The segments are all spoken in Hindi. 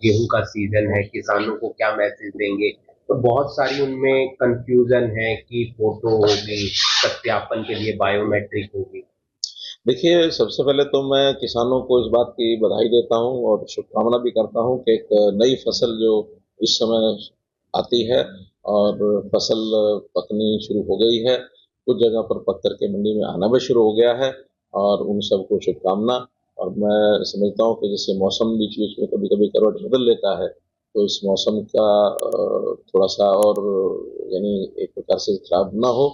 गेहूं का सीजन है, किसानों को क्या मैसेज देंगे। तो बहुत सारी उनमें कंफ्यूजन है कि फोटो होगी, सत्यापन के लिए बायोमेट्रिक होगी। देखिए, सबसे पहले तो मैं किसानों को इस बात की बधाई देता हूँ और शुभकामना भी करता हूँ कि एक नई फसल जो इस समय आती है और फसल पकनी शुरू हो गई है, कुछ जगह पर पक करके मंडी में आना भी शुरू हो गया है और उन सबको शुभकामना। और मैं समझता हूँ कि जैसे मौसम बीच बीच में कभी कभी करवट बदल लेता है, तो इस मौसम का थोड़ा सा और यानी एक प्रकार से खराब ना हो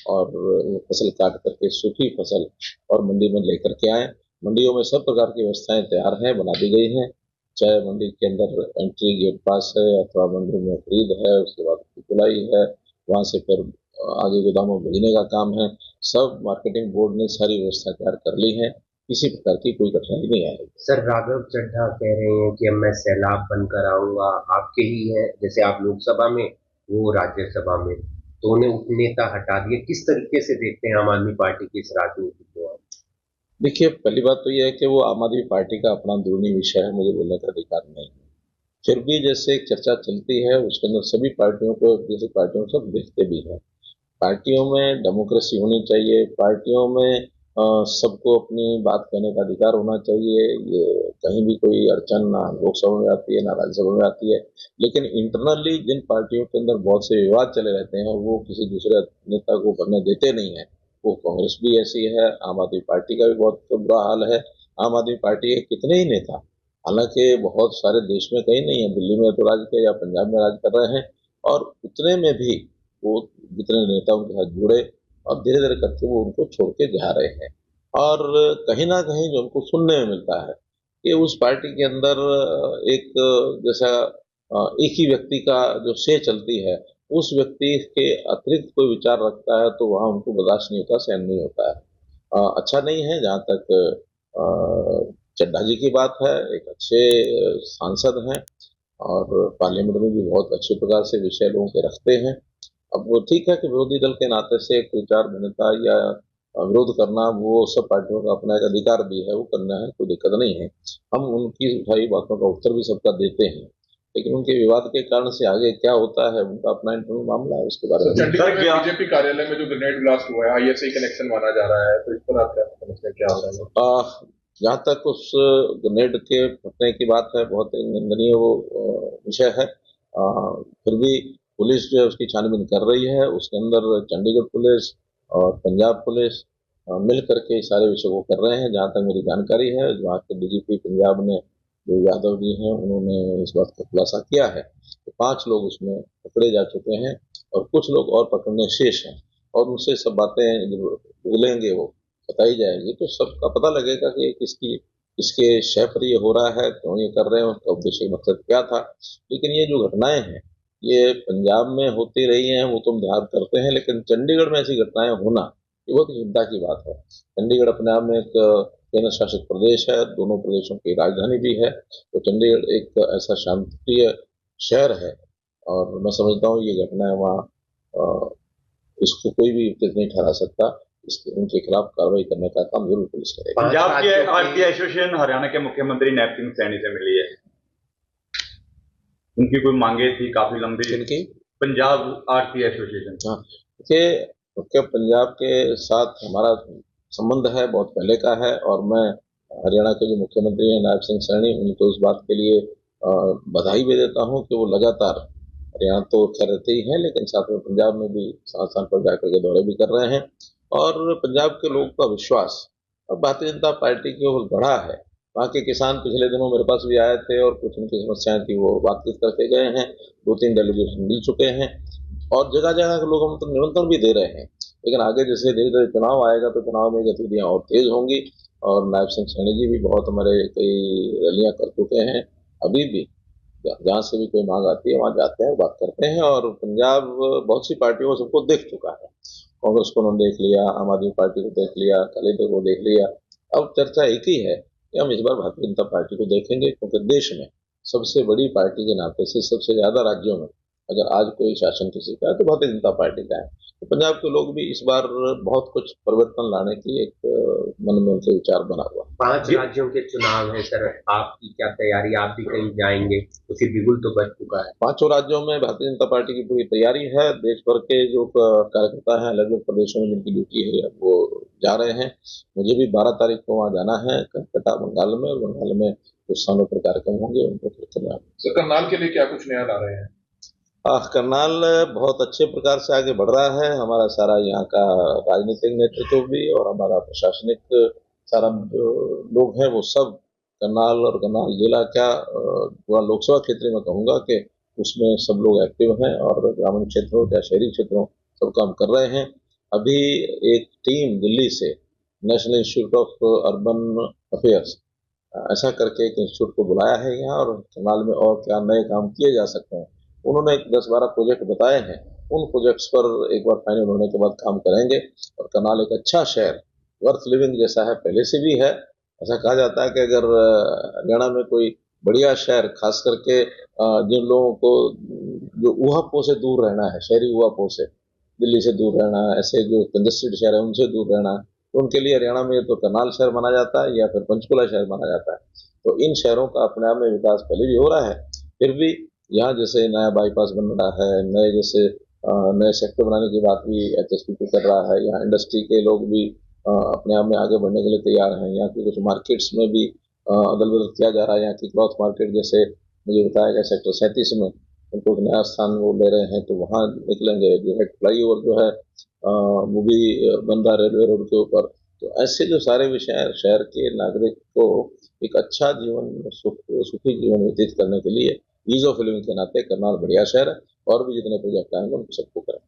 और वो फसल काट करके सूखी फसल और मंडी में लेकर के आए। मंडियों में सब प्रकार की व्यवस्थाएं तैयार हैं, बना दी गई हैं, चाहे मंडी के अंदर एंट्री गेट पास है अथवा मंडी में खरीद है, उसके बाद धुलाई है, वहां से फिर आगे गोदामों में भेजने का काम है। सब मार्केटिंग बोर्ड ने सारी व्यवस्था तैयार कर ली है, किसी प्रकार की कोई कठिनाई नहीं आएगी। सर, राघव चड्ढा कह रहे हैं कि अब मैं सैलाब बनकर आऊंगा, आपके ही है, जैसे आप लोकसभा में, वो राज्यसभा में, तो उन्हें उपनेता हटा दिए। किस तरीके से देखते हैं आम आदमी पार्टी की इस राजनीति को आप? देखिए, पहली बात तो यह है कि वो आम आदमी पार्टी का अपना अंदरूनी विषय है, मुझे बोलने का अधिकार नहीं है। फिर भी जैसे एक चर्चा चलती है उसके अंदर सभी पार्टियों को, जैसे पार्टियों को सब देखते भी हैं। पार्टियों में डेमोक्रेसी होनी चाहिए, पार्टियों में सबको अपनी बात कहने का अधिकार होना चाहिए। ये कहीं भी कोई अड़चन ना लोकसभा में आती है ना राज्यसभा में आती है। लेकिन इंटरनली जिन पार्टियों के अंदर बहुत से विवाद चले रहते हैं वो किसी दूसरे नेता को बनने देते नहीं है। वो कांग्रेस भी ऐसी है, आम आदमी पार्टी का भी बहुत बुरा हाल है। आम आदमी पार्टी के कितने ही नेता, हालांकि बहुत सारे देश में कहीं नहीं है, दिल्ली में तो राज किया या पंजाब में राज कर रहे हैं, और उतने में भी वो जितने नेता उनके साथ जुड़े और धीरे धीरे करके वो उनको छोड़ के जा रहे हैं। और कहीं ना कहीं जो उनको सुनने में मिलता है कि उस पार्टी के अंदर एक जैसा एक ही व्यक्ति का जो से चलती है, उस व्यक्ति के अतिरिक्त कोई विचार रखता है तो वहाँ उनको बर्दाश्त नहीं होता, सहन नहीं होता है। अच्छा नहीं है। जहाँ तक चड्ढा जी की बात है, एक अच्छे सांसद हैं और पार्लियामेंट में भी बहुत अच्छे प्रकार से विषय लोगों के रखते हैं। अब वो ठीक है कि विरोधी दल के नाते से एक विचार भिन्नता या विरोध करना वो सब पार्टियों का अपना एक अधिकार भी है, वो करना है, कोई दिक्कत नहीं है। हम उनकी उठाई बातों का उत्तर भी सबका देते हैं, लेकिन उनके विवाद के कारण से आगे क्या होता है उनका अपना इंटरनल मामला है, उसके बारे में चंडीगढ़ में बीजेपी कार्यालय में जो ग्रेनेड ब्लास्ट हुआ है, आईएसआई कनेक्शन माना जा रहा है, तो इस पर आप क्या समझते हैं, क्या हो रहा है? जहाँ तक उस ग्रेनेड के फटने की बात है, बहुत ही निंदनीय वो विषय है। फिर भी पुलिस जो है उसकी छानबीन कर रही है। उसके अंदर चंडीगढ़ पुलिस और पंजाब पुलिस मिल करके इस सारे विषय को कर रहे हैं। जहाँ तक मेरी जानकारी है, वहाँ के डीजीपी पंजाब ने जो यादव जी हैं उन्होंने इस बात का खुलासा किया है कि 5 लोग उसमें पकड़े जा चुके हैं और कुछ लोग और पकड़ने शेष हैं। और उनसे सब बातें जो बोलेंगे वो बताई जाएगी तो सबका पता लगेगा कि किसकी किसके शय पर ये हो रहा है, क्यों ये कर रहे हैं, उसका उद्देश्य मकसद क्या था। लेकिन ये जो घटनाएं हैं ये पंजाब में होती रही हैं, वो तो हम ध्यान करते हैं, लेकिन चंडीगढ़ में ऐसी घटनाएं होना ये बहुत ही चिंता की बात है। चंडीगढ़ अपने आप में एक केंद्र शासित प्रदेश है, दोनों प्रदेशों की राजधानी भी है, तो चंडीगढ़ एक ऐसा शांतिप्रिय शहर है और मैं समझता हूँ ये घटनाएं वहाँ इसको कोई भी उचित नहीं ठहरा सकता। उनके खिलाफ कार्रवाई करने का काम जरूर पुलिस करेगी। पंजाब के आरती एसोसिएशन हरियाणा के मुख्यमंत्री नैब सिंह सैनी से मिली है, उनकी कोई मांगे थी काफी लंबी। इनकी पंजाब आरती एसोसिएशन, देखिए पंजाब के साथ हमारा संबंध है, बहुत पहले का है, और मैं हरियाणा के जो मुख्यमंत्री हैं नायब सिंह सैनी, उनको इस बात के लिए बधाई भी देता हूँ कि वो लगातार हरियाणा तो खैर रहते ही हैं लेकिन साथ में पंजाब में भी स्थान स्थान पर जाकर के दौरे भी कर रहे हैं। और पंजाब के लोगों का विश्वास अब भारतीय जनता पार्टी की ओर बढ़ा है। वहाँ के किसान पिछले दिनों मेरे पास भी आए थे और कुछ उनकी समस्याएं थी वो बातचीत करके गए हैं, 2-3 डेलीगेशन मिल चुके हैं और जगह जगह के लोग हम तो निमंत्रण भी दे रहे हैं। लेकिन आगे जैसे धीरे धीरे चुनाव आएगा तो चुनाव में गतिविधियां और तेज होंगी। और नायब सिंह सैनी जी भी बहुत हमारे कई रैलियां कर चुके हैं, अभी भी जहाँ से भी कोई मांग आती है वहाँ जाते हैं, बात करते हैं। और पंजाब बहुत सी पार्टियों को सबको देख चुका है, कांग्रेस को उन्होंने देख लिया, आम आदमी पार्टी को देख लिया, अकाली दल को देख लिया। अब चर्चा एक ही है कि हम इस बार भारतीय जनता पार्टी को देखेंगे, क्योंकि देश में सबसे बड़ी पार्टी के नाते से सबसे ज्यादा राज्यों में अगर आज कोई शासन किसी का है तो भारतीय जनता पार्टी का है। तो पंजाब के लोग भी इस बार बहुत कुछ परिवर्तन लाने की एक मन में उनसे विचार बना हुआ। 5 राज्यों के चुनाव है सर, आपकी क्या तैयारी? आप भी कहीं जाएंगे तो फिर बिगुल तो बच चुका है। 5 राज्यों में भारतीय जनता पार्टी की पूरी तैयारी है। देश भर के जो कार्यकर्ता हैं अलग अलग प्रदेशों में जिनकी ड्यूटी है वो जा रहे हैं। मुझे भी 12 तारीख को वहाँ जाना है कलकत्ता बंगाल में, और बंगाल में कुछ स्थानों पर कार्यक्रम होंगे, उनको फिर चलना है। सर करनाल के लिए क्या कुछ नया ला रहे हैं? करनाल बहुत अच्छे प्रकार से आगे बढ़ रहा है। हमारा सारा यहाँ का राजनीतिक नेतृत्व भी और हमारा प्रशासनिक सारा लोग हैं वो सब करनाल और करनाल जिला क्या पूरा लोकसभा क्षेत्र में कहूँगा कि उसमें सब लोग एक्टिव हैं, और ग्रामीण क्षेत्रों या शहरी क्षेत्रों सब काम कर रहे हैं। अभी एक टीम दिल्ली से national institute of urban affairs ऐसा करके एक इंस्टीट्यूट को बुलाया है यहाँ, और करनाल में और क्या नए काम किए जा सकते हैं उन्होंने 10-12 प्रोजेक्ट बताए हैं। उन प्रोजेक्ट्स पर एक बार फाइनल होने के बाद काम करेंगे, और करनाल एक अच्छा शहर वर्थ लिविंग जैसा है, पहले से भी है। ऐसा कहा जाता है कि अगर हरियाणा में कोई बढ़िया शहर, खास करके जिन लोगों को जो ऊहापोह से दूर रहना है, शहरी ऊहापोह से, दिल्ली से दूर रहना, ऐसे जो कंजस्टेड शहर है उनसे दूर रहना, तो उनके लिए हरियाणा में तो करनाल शहर माना जाता है या फिर पंचकुला शहर माना जाता है। तो इन शहरों का अपने आप में विकास पहले भी हो रहा है, फिर भी यहाँ जैसे नया बाईपास बन रहा है, नए जैसे नए सेक्टर बनाने की बात भी HSPP कर रहा है। यहाँ इंडस्ट्री के लोग भी अपने आप में आगे बढ़ने के लिए तैयार हैं। यहाँ की कुछ मार्केट्स में भी अदल बदल किया जा रहा है। यहाँ की क्लॉथ मार्केट जैसे मुझे बताया गया सेक्टर 37 में उनको एक नया स्थान वो ले रहे हैं, तो वहाँ निकलेंगे। डायरेक्ट फ्लाई ओवर जो है वो भी बन रहा है रेलवे रोड के ऊपर। तो ऐसे जो सारे विषय शहर के नागरिक को एक अच्छा जीवन, सुखी जीवन व्यतीत करने के लिए ईज ऑफ लिविंग के नाते करनाल बढ़िया शहर है, और भी जितने प्रोजेक्ट आएंगे उनको सबको करें।